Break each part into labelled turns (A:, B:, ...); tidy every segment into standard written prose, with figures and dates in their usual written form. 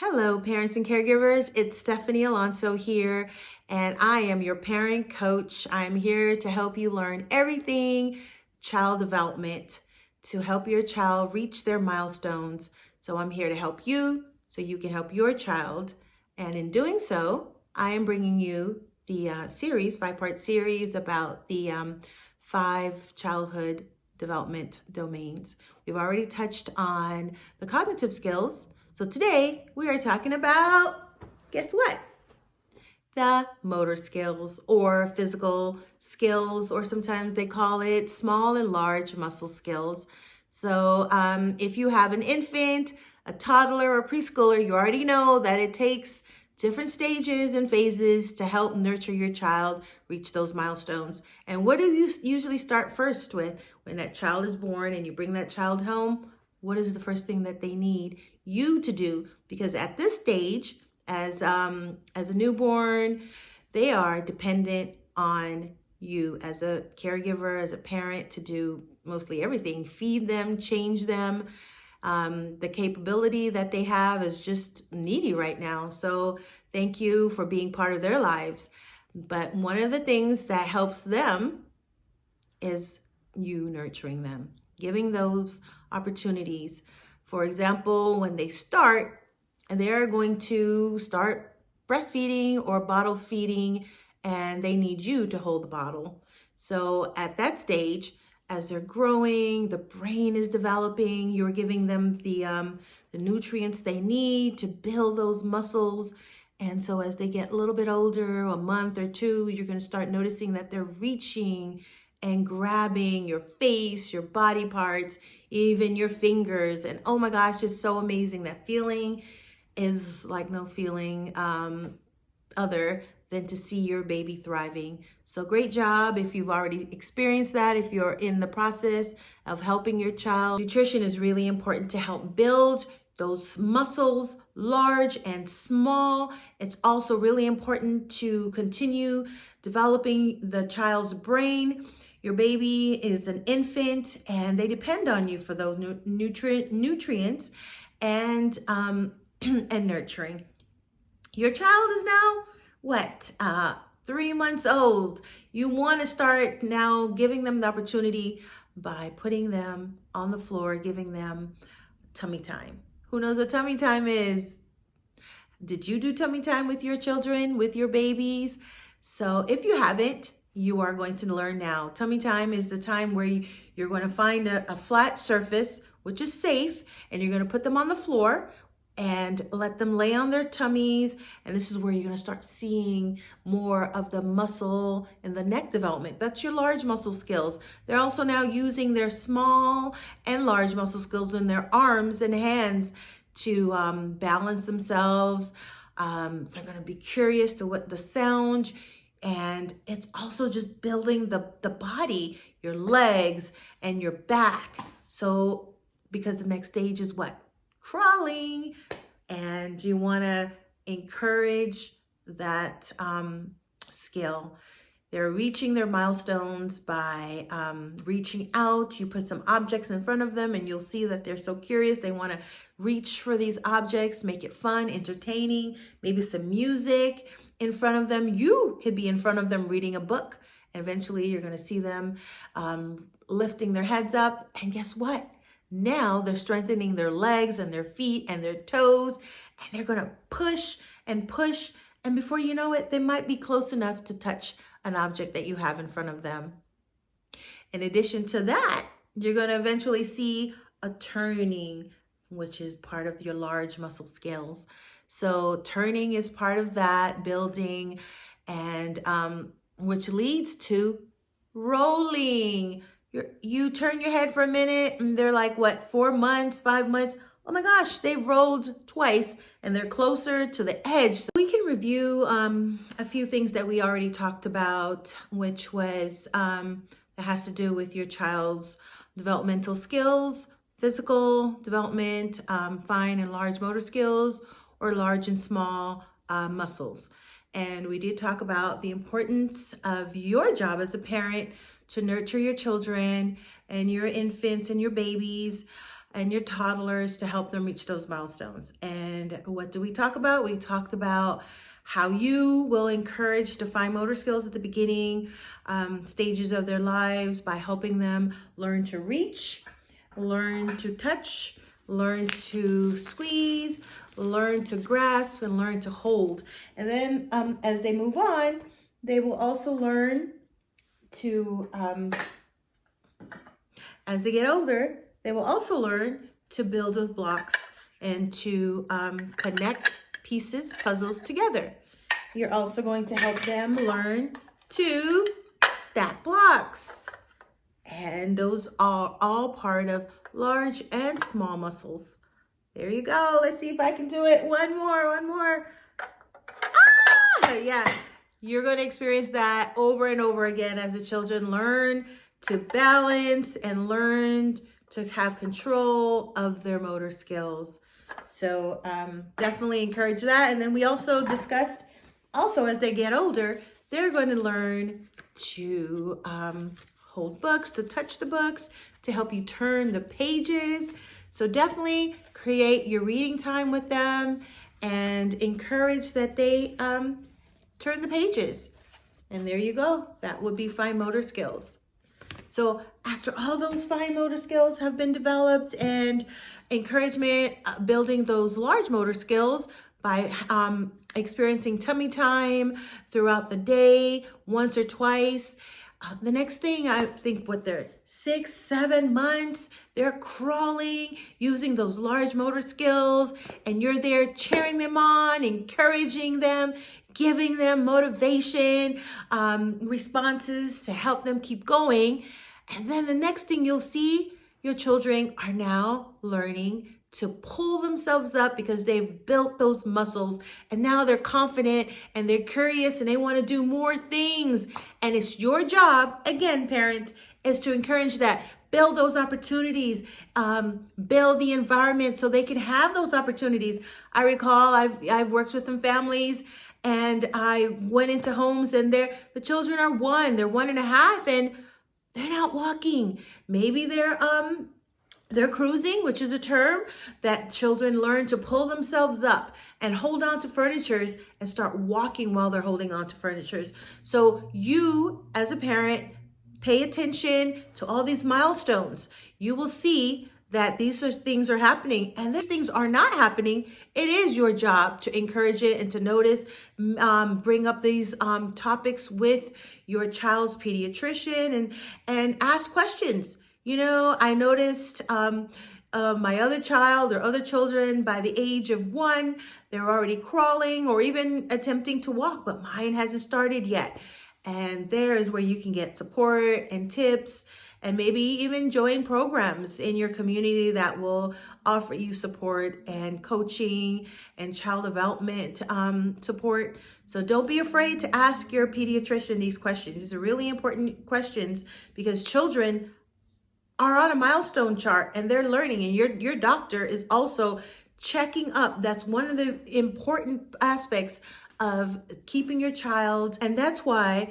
A: Hello, parents and caregivers. It's Stephanie Alonso here, and I am your parent coach. I'm here to help you learn everything child development to help your child reach their milestones. So I'm here to help you so you can help your child. And in doing so, I am bringing you the five-part series about the 5 childhood development domains. We've already touched on the cognitive skills. So today we are talking about, guess what? The motor skills or physical skills, or sometimes they call it small and large muscle skills. So if you have an infant, a toddler, or preschooler, you already know that it takes different stages and phases to help nurture your child reach those milestones. And what do you usually start first with when that child is born and you bring that child home? What is the first thing that they need you to do? Because at this stage, as a newborn, they are dependent on you as a caregiver, as a parent, to do mostly everything. Feed them, change them. The capability that they have is just needy right now. So thank you for being part of their lives. But one of the things that helps them is you nurturing them, giving those opportunities. For example, when they start, they're going to start breastfeeding or bottle feeding, and they need you to hold the bottle. So at that stage, as they're growing, the brain is developing, you're giving them the nutrients they need to build those muscles. And so as they get a little bit older, a month or two, you're going to start noticing that they're reaching and grabbing your face, your body parts, even your fingers. And oh my gosh, it's so amazing. That feeling is like no feeling other than to see your baby thriving. So great job if you've already experienced that, if you're in the process of helping your child. Nutrition is really important to help build those muscles, large and small. It's also really important to continue developing the child's brain. Your baby is an infant and they depend on you for those nutrients and and nurturing. Your child is now what? 3 months old. You want to start now giving them the opportunity by putting them on the floor, giving them tummy time. Who knows what tummy time is? Did you do tummy time with your children, with your babies? So if you haven't, you are going to learn now. Tummy time is the time where you're going to find a flat surface, which is safe, and you're going to put them on the floor and let them lay on their tummies. And this is where you're going to start seeing more of the muscle and the neck development. That's your large muscle skills. They're also now using their small and large muscle skills in their arms and hands to balance themselves. They're going to be curious to what the sound, and it's also just building the body, your legs and your back. So because the next stage is what? Crawling. And you want to encourage that skill. They're reaching their milestones by reaching out. You put some objects in front of them and you'll see that they're so curious. They want to reach for these objects, make it fun, entertaining, maybe some music in front of them. You could be in front of them reading a book. And eventually you're going to see them lifting their heads up. And guess what? Now they're strengthening their legs and their feet and their toes, and they're going to push and push. And before you know it, they might be close enough to touch an object that you have in front of them. In addition to that, you're going to eventually see a turning, which is part of your large muscle skills. So turning is part of that building, and which leads to rolling. You turn your head for a minute and they're like, what, 4 months, 5 months? Oh my gosh, they've rolled twice and they're closer to the edge. So we can review a few things that we already talked about, which was that has to do with your child's developmental skills, physical development, fine and large motor skills, or large and small muscles. And we did talk about the importance of your job as a parent to nurture your children and your infants and your babies and your toddlers to help them reach those milestones. And what do we talk about? We talked about how you will encourage the fine motor skills at the beginning stages of their lives by helping them learn to reach, learn to touch, learn to squeeze, learn to grasp, and learn to hold. And then as they move on, they will also learn to, as they get older, they will also learn to build with blocks and to connect pieces, puzzles together. You're also going to help them learn to stack blocks. And those are all part of large and small muscles. There you go. Let's see if I can do it. One more. Ah, yeah. You're going to experience that over and over again as the children learn to balance and learn to have control of their motor skills. So definitely encourage that. And then we also discussed, also as they get older, they're going to learn to hold books, to touch the books, to help you turn the pages. So definitely create your reading time with them and encourage that they turn the pages. And there you go. That would be fine motor skills. So after all those fine motor skills have been developed and encouragement, building those large motor skills by experiencing tummy time throughout the day, once or twice. The next thing, I think what they're 6, 7 months, they're crawling, using those large motor skills, and you're there cheering them on, encouraging them, giving them motivation, responses to help them keep going. And then the next thing you'll see, your children are now learning to pull themselves up because they've built those muscles, and now they're confident and they're curious and they want to do more things. And it's your job, again, parents, is to encourage that. Build those opportunities, build the environment so they can have those opportunities. I recall I've worked with some families, and I went into homes and the children are 1, they're 1.5, and they're not walking. Maybe they're cruising, which is a term that children learn to pull themselves up and hold on to furnitures and start walking while they're holding on to furnitures. So you, as a parent, pay attention to all these milestones. You will see that these things are happening, and these things are not happening. It is your job to encourage it and to notice, bring up these topics with your child's pediatrician and ask questions. You know, I noticed my other child or other children by the age of 1, they're already crawling or even attempting to walk, but mine hasn't started yet. And there is where you can get support and tips, and maybe even join programs in your community that will offer you support and coaching and child development support. So don't be afraid to ask your pediatrician these questions. These are really important questions because children are on a milestone chart and they're learning, and your doctor is also checking up. That's one of the important aspects of keeping your child. And that's why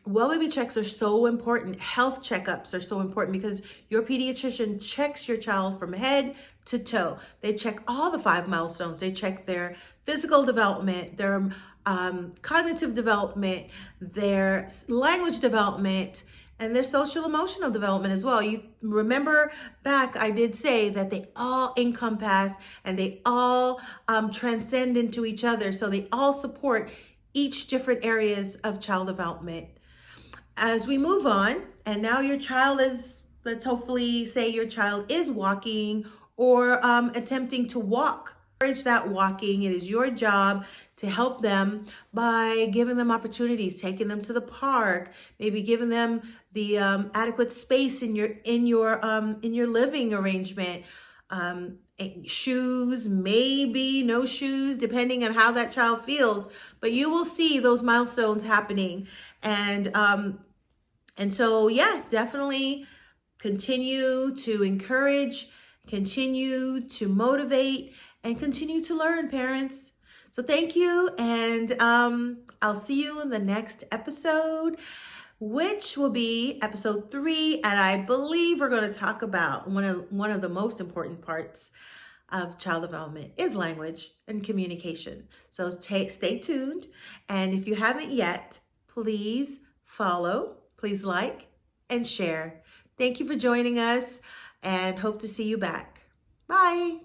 A: well baby checks are so important. Health checkups are so important because your pediatrician checks your child from head to toe. They check all the 5 milestones. They check their physical development, their cognitive development, their language development, and their social emotional development as well. You remember back, I did say that they all encompass and they all transcend into each other. So they all support each different areas of child development. As we move on, and now your child is, let's hopefully say your child is walking or attempting to walk. Encourage that walking. It is your job to help them by giving them opportunities, taking them to the park, maybe giving them the adequate space in your living arrangement. Shoes, maybe no shoes, depending on how that child feels. But you will see those milestones happening, and so yeah, definitely continue to encourage, continue to motivate, and continue to learn, parents. So thank you, and I'll see you in the next episode which will be episode 3. And I believe we're going to talk about one of the most important parts of child development is language and communication. So stay tuned. And if you haven't yet, please follow, please like, and share. Thank you for joining us and hope to see you back. Bye.